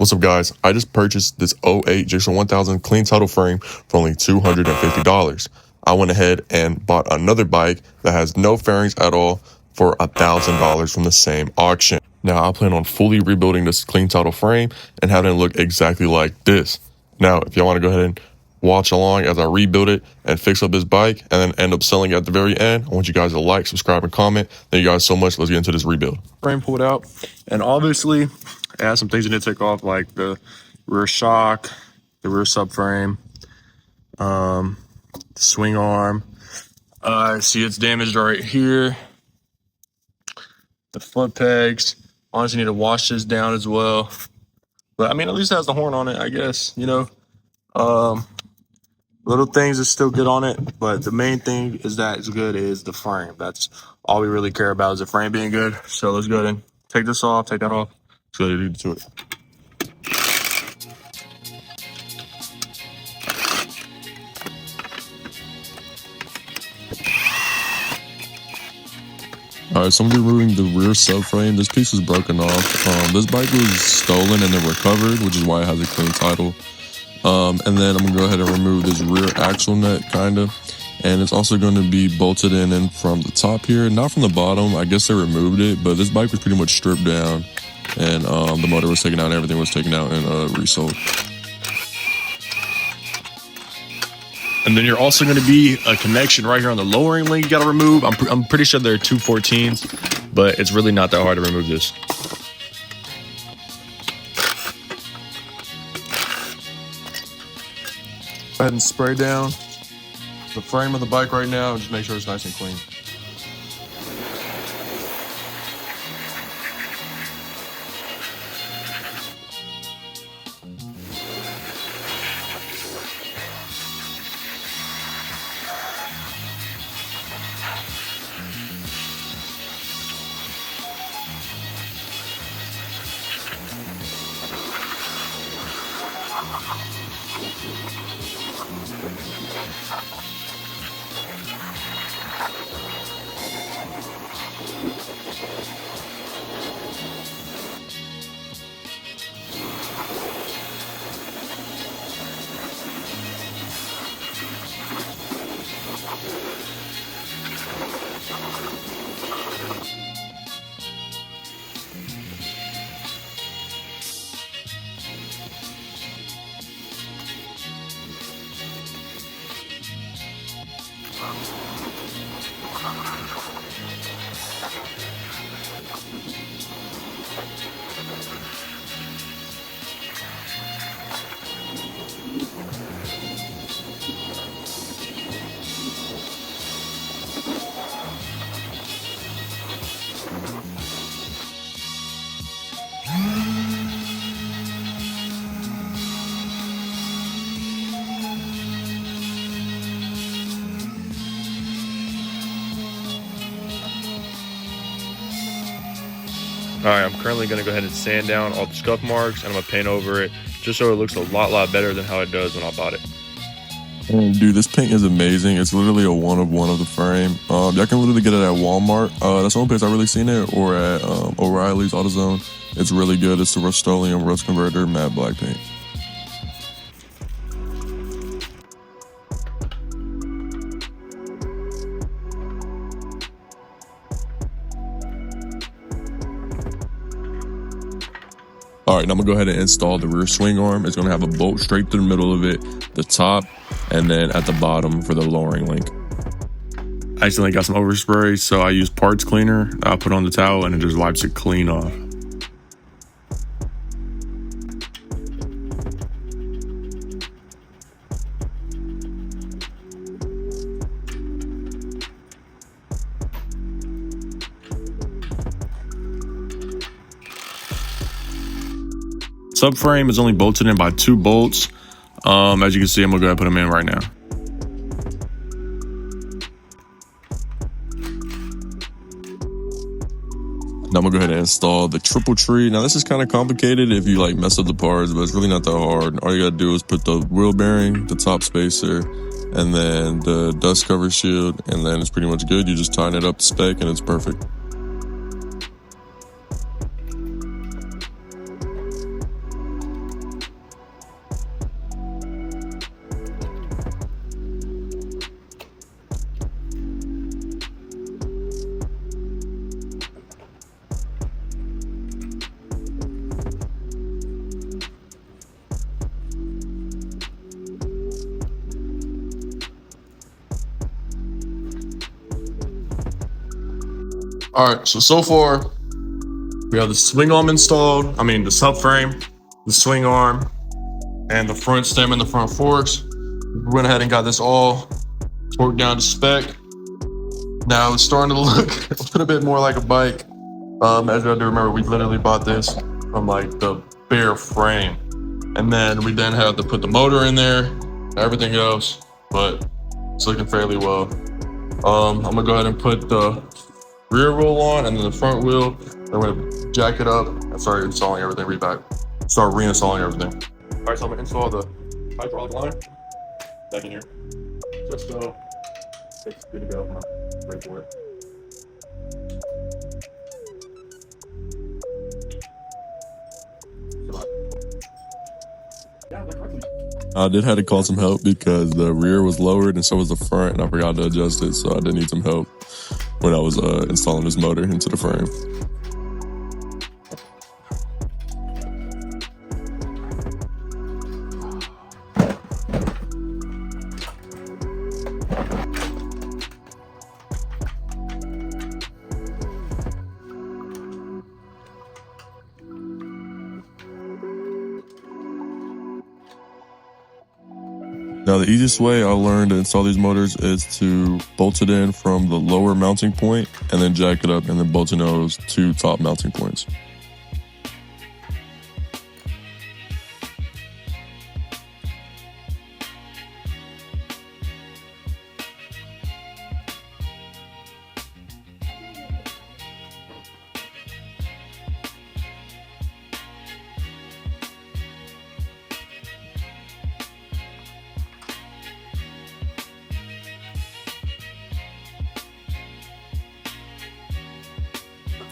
What's up, guys? I just purchased this '08 GSXR 1000 clean title frame for only $250. I went ahead and bought another bike that has no fairings at all for $1,000 from the same auction. Now, I plan on fully rebuilding this clean title frame and having it look exactly like this. Now, if y'all want to go ahead and watch along as I rebuild it and fix up this bike and then end up selling it at the very end, I want you guys to like, subscribe, and comment. Thank you guys so much. Let's get into this rebuild. Frame pulled out, and obviously it has some things you need to take off, like the rear shock, the rear subframe, the swing arm. I see it's damaged right here. The foot pegs. Honestly, need to wash this down as well. But I mean, at least it has the horn on it, I guess, you know. Little things is still good on it, but the main thing is that it's good is the frame. That's all we really care about, is the frame being good. So let's go ahead and take this off, take that off. Let's go ahead and do it. Alright, so I'm removing the rear subframe. This piece was broken off. This bike was stolen and then recovered, which is why it has a clean title. And then I'm gonna go ahead and remove this rear axle nut, kinda. And it's also going to be bolted in from the top here, not from the bottom. I guess they removed it, but this bike was pretty much stripped down, and the motor was taken out and everything was taken out and resold. And then you're also going to be a connection right here on the lowering link you got to remove. I'm pretty sure they're 214s, but it's really not that hard to remove this. Go ahead and spray down the frame of the bike right now and just make sure it's nice and clean. Alright, I'm currently going to go ahead and sand down all the scuff marks, and I'm going to paint over it just so it looks a lot better than how it does when I bought it. Dude, this paint is amazing. It's literally a one-of-one of the frame. Y'all can literally get it at Walmart. That's the only place I've really seen it, or at O'Reilly's AutoZone. It's really good. It's the Rust-Oleum Rust Converter matte black paint. Alright, now I'm going to go ahead and install the rear swing arm. It's going to have a bolt straight through the middle of it, the top, and then at the bottom for the lowering link. I accidentally got some overspray, so I use parts cleaner. I put on the towel and it just wipes it clean off. Subframe is only bolted in by 2 bolts. As you can see, I'm gonna go ahead and put them in right now. Now I'm gonna go ahead and install the triple tree. Now this is kind of complicated if you like mess up the parts, but it's really not that hard. All you gotta do is put the wheel bearing, the top spacer, and then the dust cover shield, and then it's pretty much good. You just tighten it up to spec and it's perfect. All right, so far we have the swing arm installed. I mean the subframe, the swing arm, and the front stem and the front forks. We went ahead and got this all torqued down to spec. Now it's starting to look a little bit more like a bike. As you have to remember, we literally bought this from like the bare frame, and then we had to put the motor in there, everything else, but it's looking fairly well. I'm gonna go ahead and put the rear wheel on and then the front wheel. Then I'm gonna jack it up and start reinstalling everything. All right, so I'm gonna install the hydraulic line back in here. Just so it's good to go. I'm ready for it. I did have to call some help because the rear was lowered and so was the front, and I forgot to adjust it, so I did need some help when I was installing this motor into the frame. Now, the easiest way I learned to install these motors is to bolt it in from the lower mounting point and then jack it up and then bolt in those two top mounting points.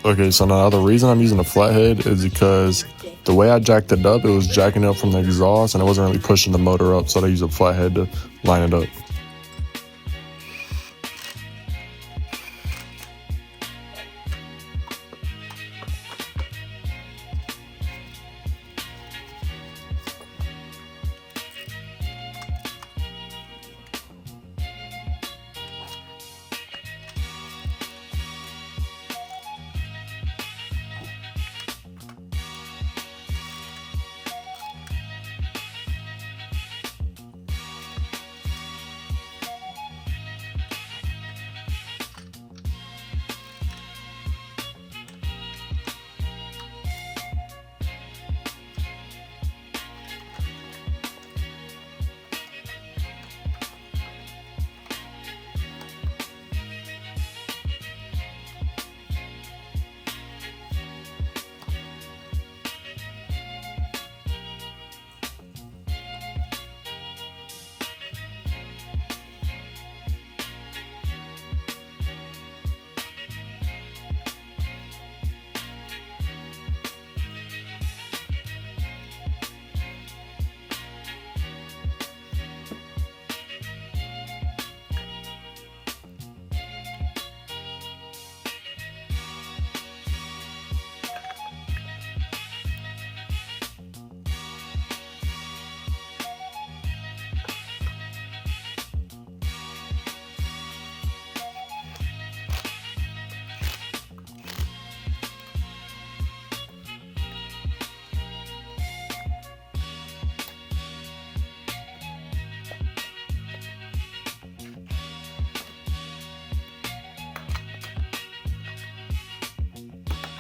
Okay, so now the reason I'm using a flathead is because the way I jacked it up, it was jacking up from the exhaust and it wasn't really pushing the motor up, so I used a flathead to line it up.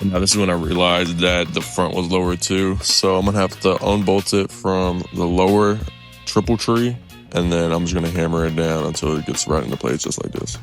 Now this is when I realized that the front was lower too. So I'm gonna have to unbolt it from the lower triple tree, and then I'm just gonna hammer it down until it gets right into place, just like this.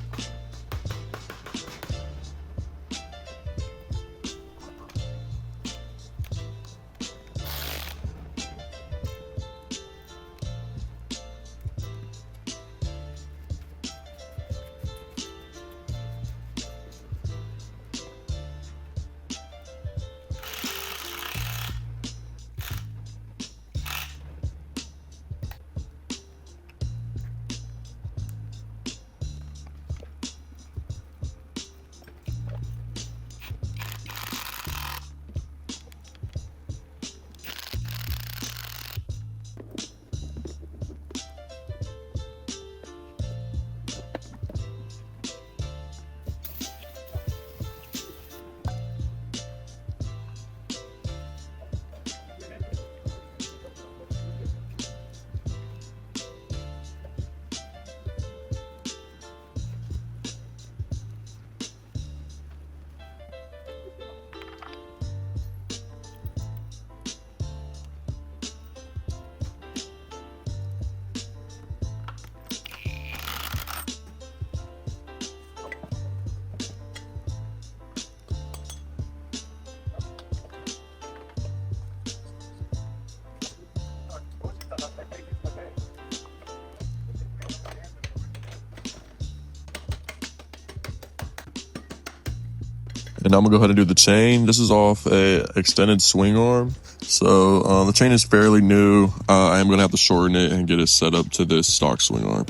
now I'm gonna go ahead and do the chain. This is off a extended swing arm. So the chain is fairly new. I am gonna have to shorten it and get it set up to this stock swing arm.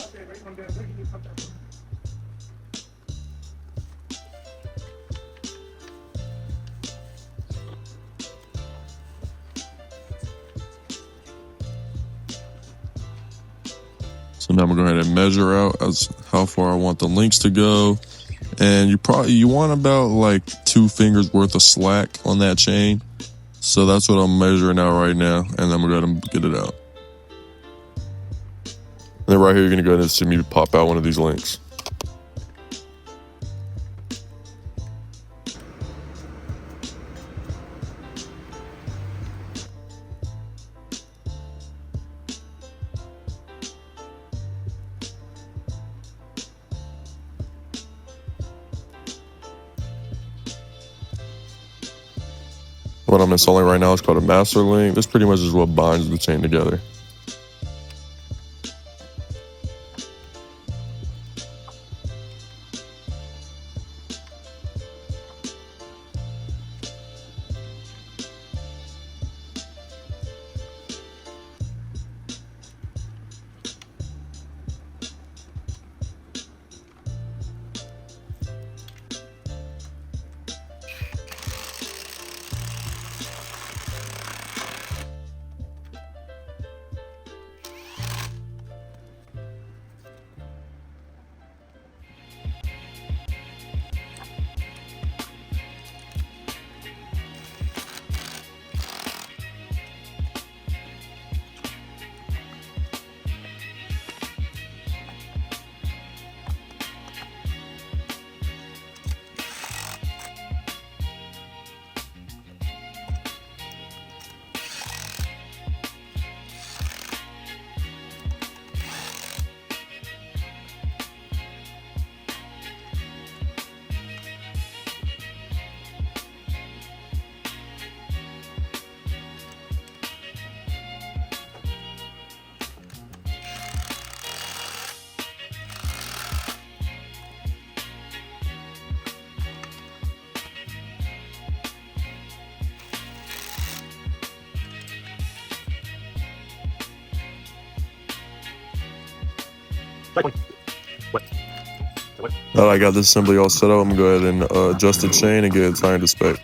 So now I'm gonna go ahead and measure out as how far I want the links to go. And you want about like 2 fingers worth of slack on that chain. So that's what I'm measuring out right now, and I'm gonna go ahead and get it out. And then right here, you're gonna go ahead and see me pop out one of these links. What I'm installing right now is called a master link. This pretty much is what binds the chain together. Now that I got this assembly all set up, I'm gonna go ahead and adjust the chain and get it tightened to spec.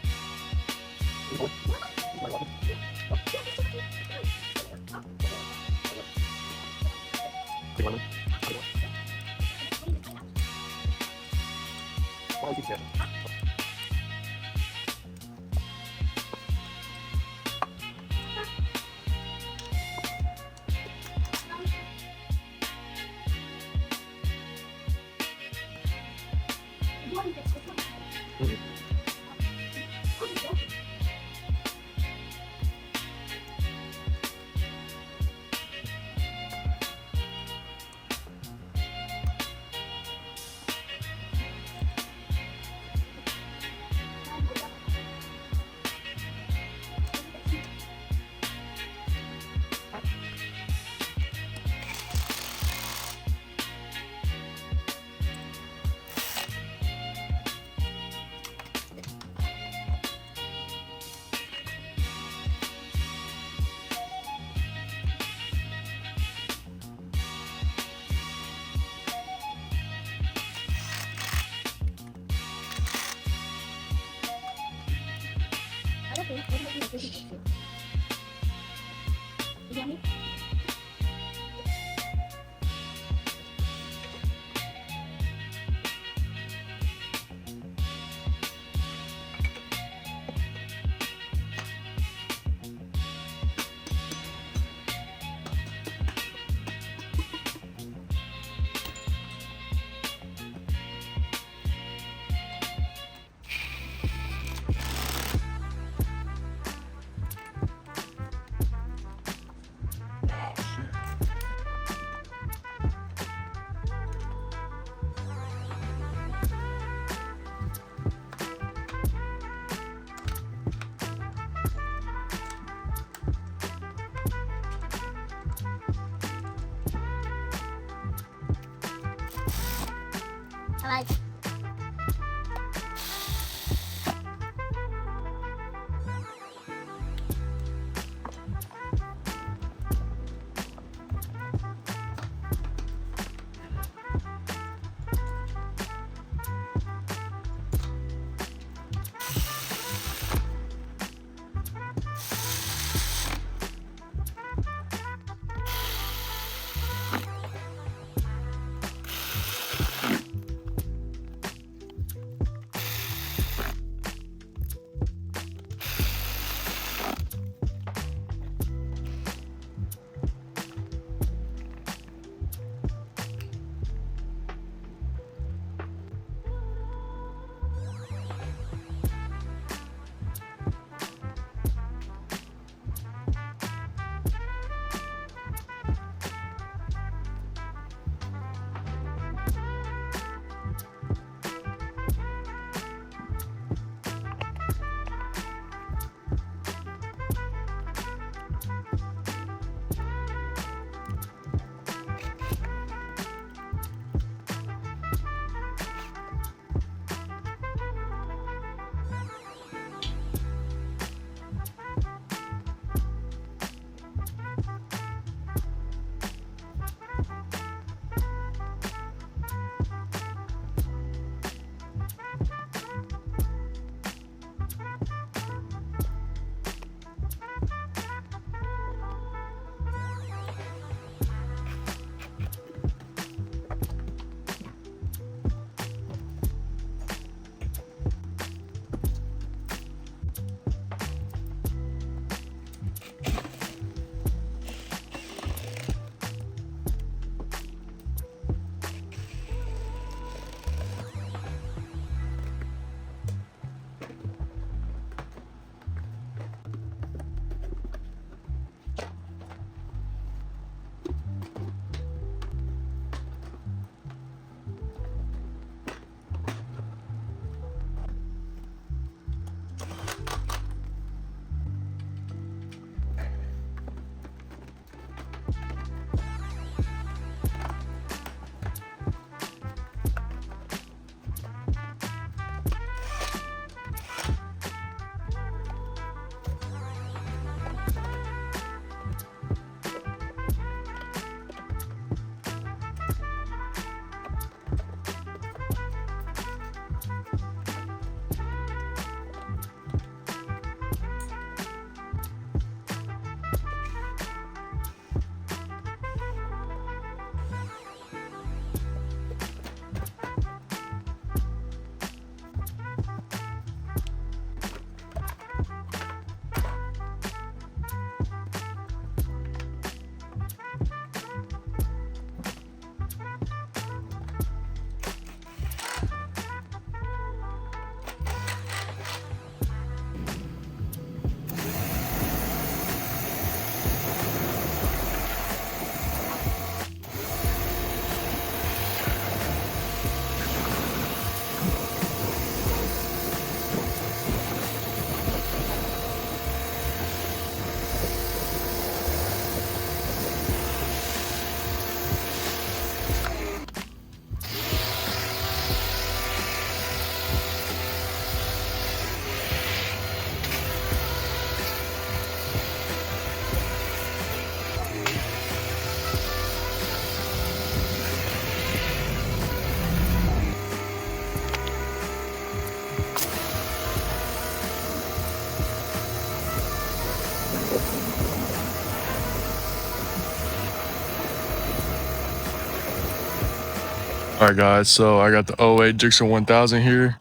All right, guys, so I got the '08 GSXR 1000 here.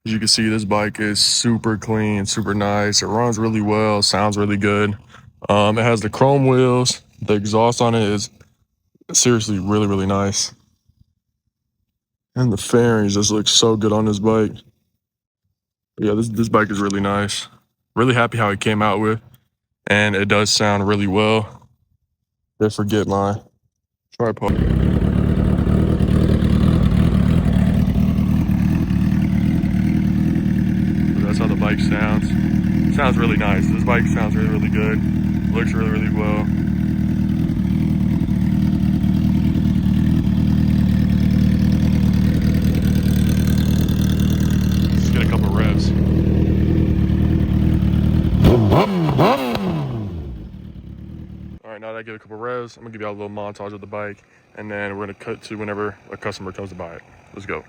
As you can see, this bike is super clean, super nice. It runs really well, sounds really good. It has the chrome wheels. The exhaust on it is seriously really, really nice. And the fairings just look so good on this bike. But yeah, this bike is really nice. Really happy how it came out with. And it does sound really well. Did forget my tripod. That's how the bike sounds. Sounds really nice. This bike sounds really, really good. Looks really, really well. Let's get a couple revs. All right, now that I get a couple revs, I'm gonna give y'all a little montage of the bike, and then we're gonna cut to whenever a customer comes to buy it. Let's go.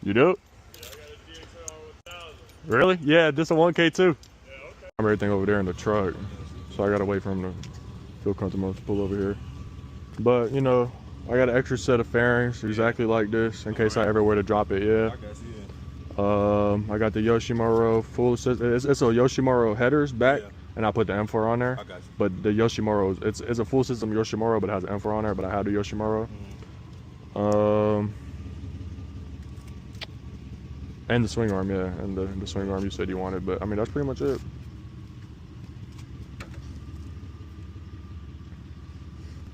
You do? Yeah, I got a GSXR 1000. Really? Yeah, just a 1K too. Yeah, okay. I'm everything over there in the truck, so I gotta wait for him to feel comfortable to pull over here. But you know, I got an extra set of fairings exactly like this in case I ever were to drop it. Yeah. I can see it. I got the Yoshimura full system. It's a Yoshimura headers back, Yeah. and I put the M4 on there. I got you. But the Yoshimura, it's a full system Yoshimura, but it has an M4 on there. But I have the Yoshimura. And the swing arm, yeah, and the swing arm you said you wanted. But I mean, that's pretty much it.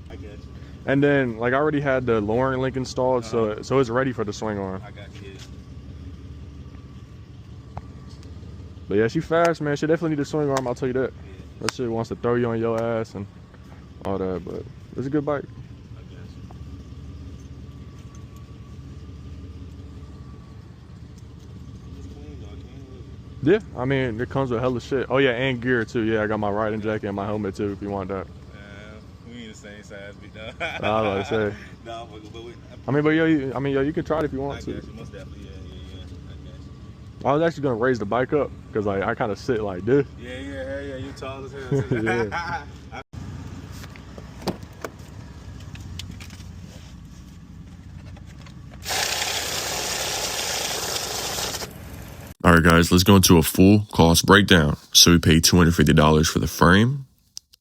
I got you. And then, like, I already had the lowering link installed, so it's ready for the swing arm. I got you. But yeah, she fast, man. She definitely need a swing arm. I'll tell you that. Yeah. That shit wants to throw you on your ass and all that. But it's a good bike. I got you. It's clean, though. I can't lose it. Yeah, I mean, it comes with hella shit. Oh yeah, and gear too. Yeah, I got my riding jacket and my helmet too. If you want that. We ain't the same size, but no. I was about to say. No, but we, I mean, but yo, you can try it if you I want got to. you. Most definitely, yeah. I got you. I was actually gonna raise the bike up because like I kind of sit like this. Yeah. You tall as hell. Too. Yeah. All right, guys, let's go into a full cost breakdown. So we paid $250 for the frame,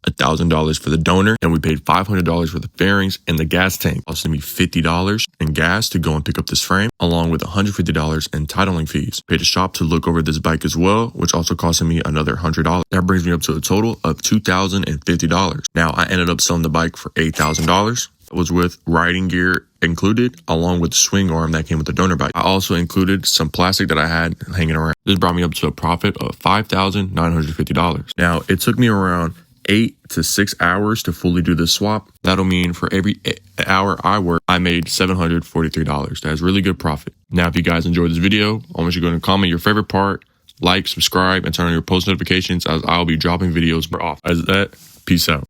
$1,000 for the donor, and we paid $500 for the fairings and the gas tank. Costing me $50 in gas to go and pick up this frame, along with $150 in titling fees. Paid a shop to look over this bike as well, which also costed me another $100. That brings me up to a total of $2,050. Now, I ended up selling the bike for $8,000. It was with riding gear included, along with the swing arm that came with the donor bike. I also included some plastic that I had hanging around. This brought me up to a profit of $5,950. Now, it took me around 8 to 6 hours to fully do this swap. That'll mean for every hour I work, I made $743. That's really good profit. Now, if you guys enjoyed this video, I want you to go and comment your favorite part, like, subscribe, and turn on your post notifications as I'll be dropping videos more often. As that, peace out.